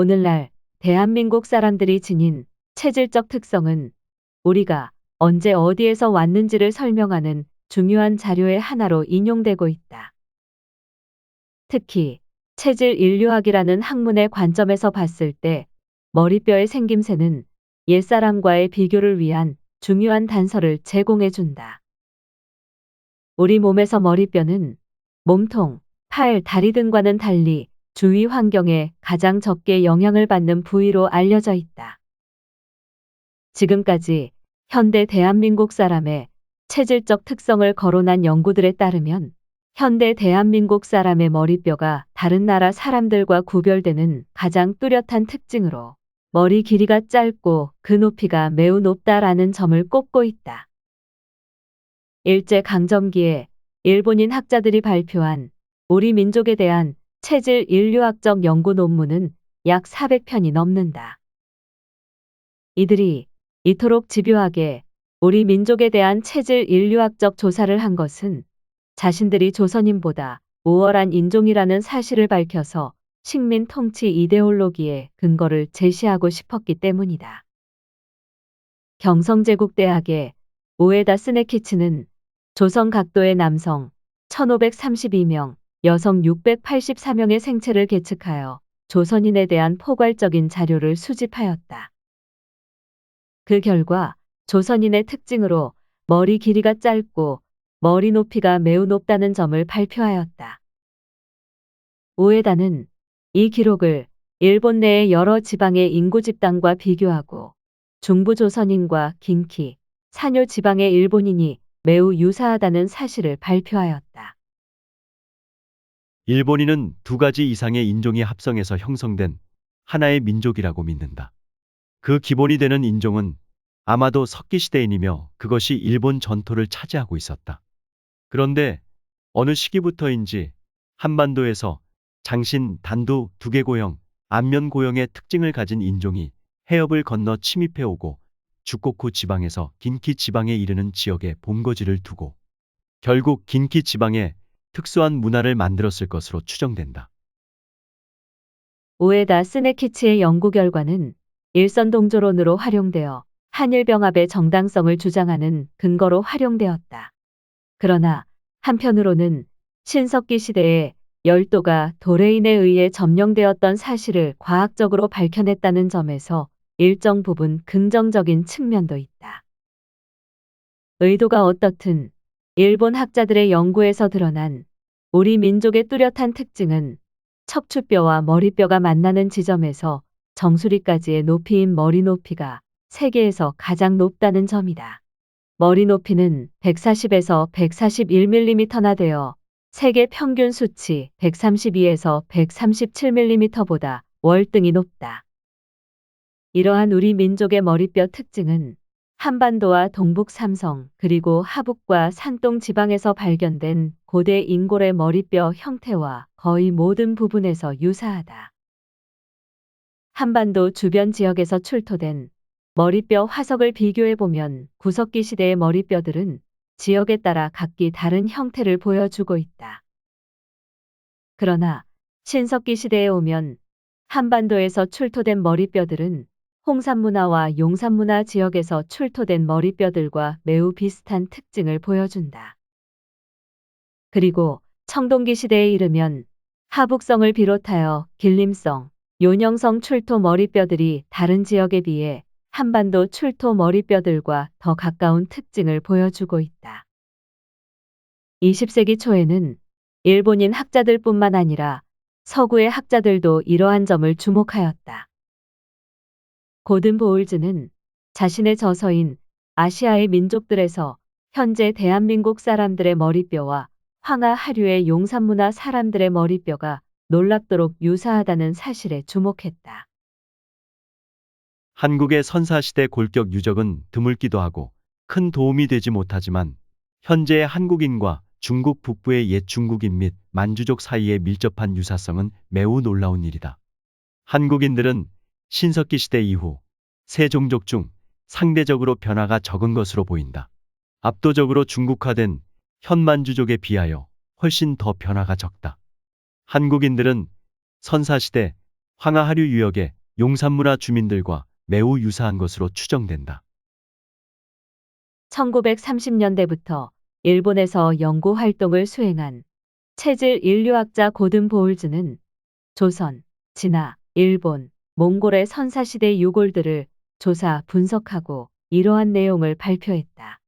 오늘날 대한민국 사람들이 지닌 체질적 특성은 우리가 언제 어디에서 왔는지를 설명하는 중요한 자료의 하나로 인용되고 있다. 특히 체질 인류학이라는 학문의 관점에서 봤을 때 머리뼈의 생김새는 옛사람과의 비교를 위한 중요한 단서를 제공해 준다. 우리 몸에서 머리뼈는 몸통, 팔, 다리 등과는 달리 주위 환경에 가장 적게 영향을 받는 부위로 알려져 있다. 지금까지 현대 대한민국 사람의 체질적 특성을 거론한 연구들에 따르면 현대 대한민국 사람의 머리뼈가 다른 나라 사람들과 구별되는 가장 뚜렷한 특징으로 머리 길이가 짧고 그 높이가 매우 높다라는 점을 꼽고 있다. 일제강점기에 일본인 학자들이 발표한 우리 민족에 대한 체질 인류학적 연구 논문은 약 400편이 넘는다. 이들이 이토록 집요하게 우리 민족에 대한 체질 인류학적 조사를 한 것은 자신들이 조선인보다 우월한 인종이라는 사실을 밝혀서 식민 통치 이데올로기의 근거를 제시하고 싶었기 때문이다. 경성제국대학의 우에다 스네키츠는 조선 각도의 남성 1532명, 여성 684명의 생체를 계측하여 조선인에 대한 포괄적인 자료를 수집하였다. 그 결과 조선인의 특징으로 머리 길이가 짧고 머리 높이가 매우 높다는 점을 발표하였다. 우에다는 이 기록을 일본 내의 여러 지방의 인구 집단과 비교하고 중부 조선인과 긴키, 산요 지방의 일본인이 매우 유사하다는 사실을 발표하였다. 일본인은 두 가지 이상의 인종이 합성해서 형성된 하나의 민족이라고 믿는다. 그 기본이 되는 인종은 아마도 석기시대인이며 그것이 일본 전토를 차지하고 있었다. 그런데 어느 시기부터인지 한반도에서 장신, 단두, 두개고형, 안면고형의 특징을 가진 인종이 해협을 건너 침입해 오고 주코쿠 지방에서 긴키 지방에 이르는 지역에 본거지를 두고 결국 긴키 지방에 특수한 문화를 만들었을 것으로 추정된다. 우에다 스네키치의 연구 결과는 일선동조론으로 활용되어 한일병합의 정당성을 주장하는 근거로 활용되었다. 그러나 한편으로는 신석기 시대에 열도가 도레인에 의해 점령되었던 사실을 과학적으로 밝혀냈다는 점에서 일정 부분 긍정적인 측면도 있다. 의도가 어떻든 일본 학자들의 연구에서 드러난 우리 민족의 뚜렷한 특징은 척추뼈와 머리뼈가 만나는 지점에서 정수리까지의 높이인 머리 높이가 세계에서 가장 높다는 점이다. 머리 높이는 140에서 141mm나 되어 세계 평균 수치 132에서 137mm보다 월등히 높다. 이러한 우리 민족의 머리뼈 특징은 한반도와 동북 삼성 그리고 하북과 산동 지방에서 발견된 고대 인골의 머리뼈 형태와 거의 모든 부분에서 유사하다. 한반도 주변 지역에서 출토된 머리뼈 화석을 비교해보면 구석기 시대의 머리뼈들은 지역에 따라 각기 다른 형태를 보여주고 있다. 그러나 신석기 시대에 오면 한반도에서 출토된 머리뼈들은 홍산문화와 용산문화 지역에서 출토된 머리뼈들과 매우 비슷한 특징을 보여준다. 그리고 청동기 시대에 이르면 하북성을 비롯하여 길림성, 요녕성 출토 머리뼈들이 다른 지역에 비해 한반도 출토 머리뼈들과 더 가까운 특징을 보여주고 있다. 20세기 초에는 일본인 학자들뿐만 아니라 서구의 학자들도 이러한 점을 주목하였다. 고든 보울즈는 자신의 저서인 아시아의 민족들에서 현재 대한민국 사람들의 머리뼈와 황하 하류의 용산문화 사람들의 머리뼈가 놀랍도록 유사하다는 사실에 주목했다. 한국의 선사시대 골격 유적은 드물기도 하고 큰 도움이 되지 못하지만 현재의 한국인과 중국 북부의 옛 중국인 및 만주족 사이의 밀접한 유사성은 매우 놀라운 일이다. 한국인들은 신석기 시대 이후 세종족 중 상대적으로 변화가 적은 것으로 보인다. 압도적으로 중국화된 현만주족에 비하여 훨씬 더 변화가 적다. 한국인들은 선사시대 황하하류 유역의 용산문화 주민들과 매우 유사한 것으로 추정된다. 1930년대부터 일본에서 연구 활동을 수행한 체질 인류학자 고든 보울즈는 조선, 진화, 일본, 몽골의 선사시대 유골들을 조사, 분석하고 이러한 내용을 발표했다.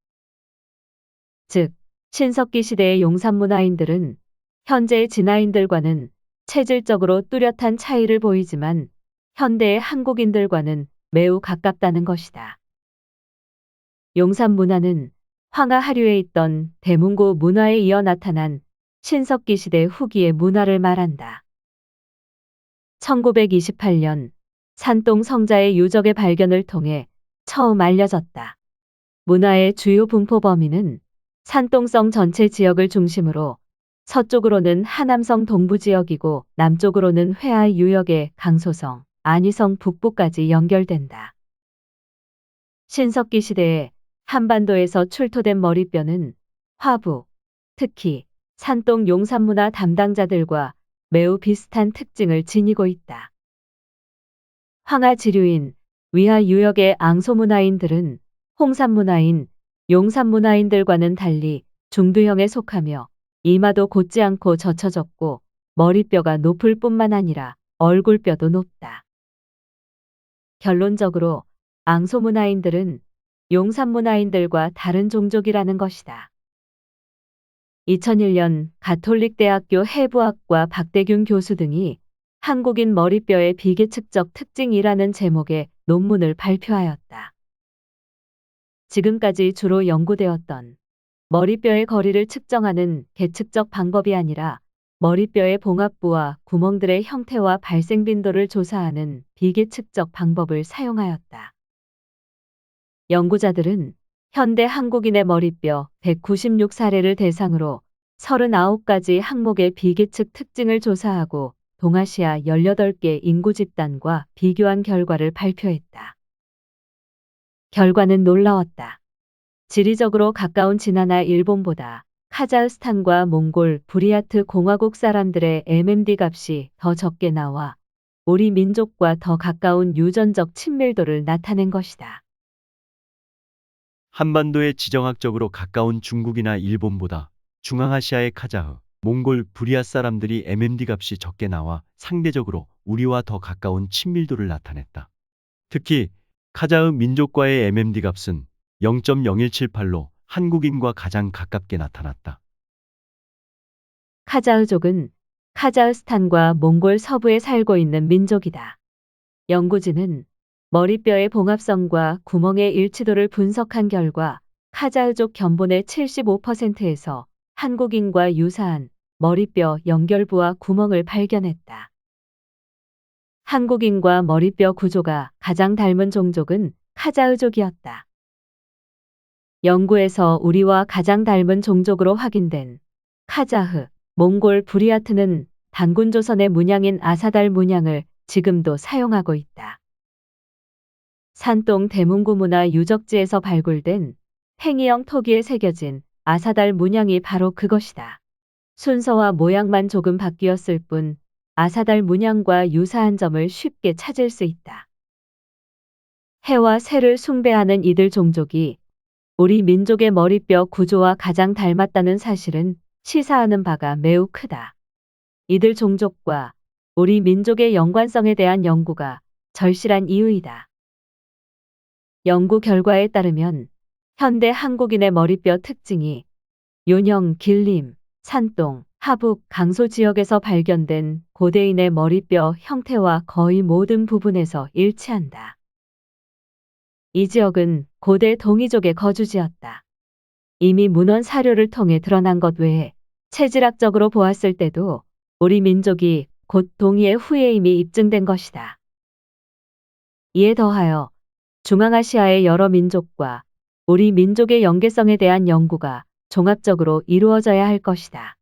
즉, 신석기 시대의 용산문화인들은 현재의 진화인들과는 체질적으로 뚜렷한 차이를 보이지만 현대의 한국인들과는 매우 가깝다는 것이다. 용산 문화는 황하 하류에 있던 대문고 문화에 이어 나타난 신석기 시대 후기의 문화를 말한다. 1928년 산동 성자의 유적의 발견을 통해 처음 알려졌다. 문화의 주요 분포 범위는 산동성 전체 지역을 중심으로 서쪽으로는 하남성 동부 지역이고 남쪽으로는 회화 유역의 강소성, 안희성 북부까지 연결된다. 신석기 시대에 한반도에서 출토된 머리뼈는 화부, 특히 산동 용산문화 담당자들과 매우 비슷한 특징을 지니고 있다. 황하 지류인 위하 유역의 앙소문화인들은 홍산문화인, 용산문화인들과는 달리 중두형에 속하며 이마도 곧지 않고 젖혀졌고 머리뼈가 높을 뿐만 아니라 얼굴뼈도 높다. 결론적으로 앙소문화인들은 용산문화인들과 다른 종족이라는 것이다. 2001년 가톨릭대학교 해부학과 박대균 교수 등이 한국인 머리뼈의 비계측적 특징이라는 제목의 논문을 발표하였다. 지금까지 주로 연구되었던 머리뼈의 거리를 측정하는 계측적 방법이 아니라 머리뼈의 봉합부와 구멍들의 형태와 발생 빈도를 조사하는 비계측적 방법을 사용하였다. 연구자들은 현대 한국인의 머리뼈 196사례를 대상으로 39가지 항목의 비계측 특징을 조사하고 동아시아 18개 인구 집단과 비교한 결과를 발표했다. 결과는 놀라웠다. 지리적으로 가까운 진화나 일본보다 카자흐스탄과 몽골, 부리아트 공화국 사람들의 MMD 값이 더 적게 나와 우리 민족과 더 가까운 유전적 친밀도를 나타낸 것이다. 한반도에 지정학적으로 가까운 중국이나 일본보다 중앙아시아의 카자흐, 몽골, 부리아 사람들이 MMD 값이 적게 나와 상대적으로 우리와 더 가까운 친밀도를 나타냈다. 특히 카자흐 민족과의 MMD 값은 0.0178로 한국인과 가장 가깝게 나타났다. 카자흐족은 카자흐스탄과 몽골 서부에 살고 있는 민족이다. 연구진은 머리뼈의 봉합성과 구멍의 일치도를 분석한 결과 카자흐족 견본의 75%에서 한국인과 유사한 머리뼈 연결부와 구멍을 발견했다. 한국인과 머리뼈 구조가 가장 닮은 종족은 카자흐족이었다. 연구에서 우리와 가장 닮은 종족으로 확인된 카자흐, 몽골 부리아트는 단군조선의 문양인 아사달 문양을 지금도 사용하고 있다. 산동 대문구 문화 유적지에서 발굴된 팽이형 토기에 새겨진 아사달 문양이 바로 그것이다. 순서와 모양만 조금 바뀌었을 뿐 아사달 문양과 유사한 점을 쉽게 찾을 수 있다. 해와 새를 숭배하는 이들 종족이 우리 민족의 머리뼈 구조와 가장 닮았다는 사실은 시사하는 바가 매우 크다. 이들 종족과 우리 민족의 연관성에 대한 연구가 절실한 이유이다. 연구 결과에 따르면 현대 한국인의 머리뼈 특징이 요령, 길림, 산동, 하북, 강소 지역에서 발견된 고대인의 머리뼈 형태와 거의 모든 부분에서 일치한다. 이 지역은 고대 동이족의 거주지였다. 이미 문헌 사료를 통해 드러난 것 외에 체질학적으로 보았을 때도 우리 민족이 곧 동이의 후예임이 입증된 것이다. 이에 더하여 중앙아시아의 여러 민족과 우리 민족의 연계성에 대한 연구가 종합적으로 이루어져야 할 것이다.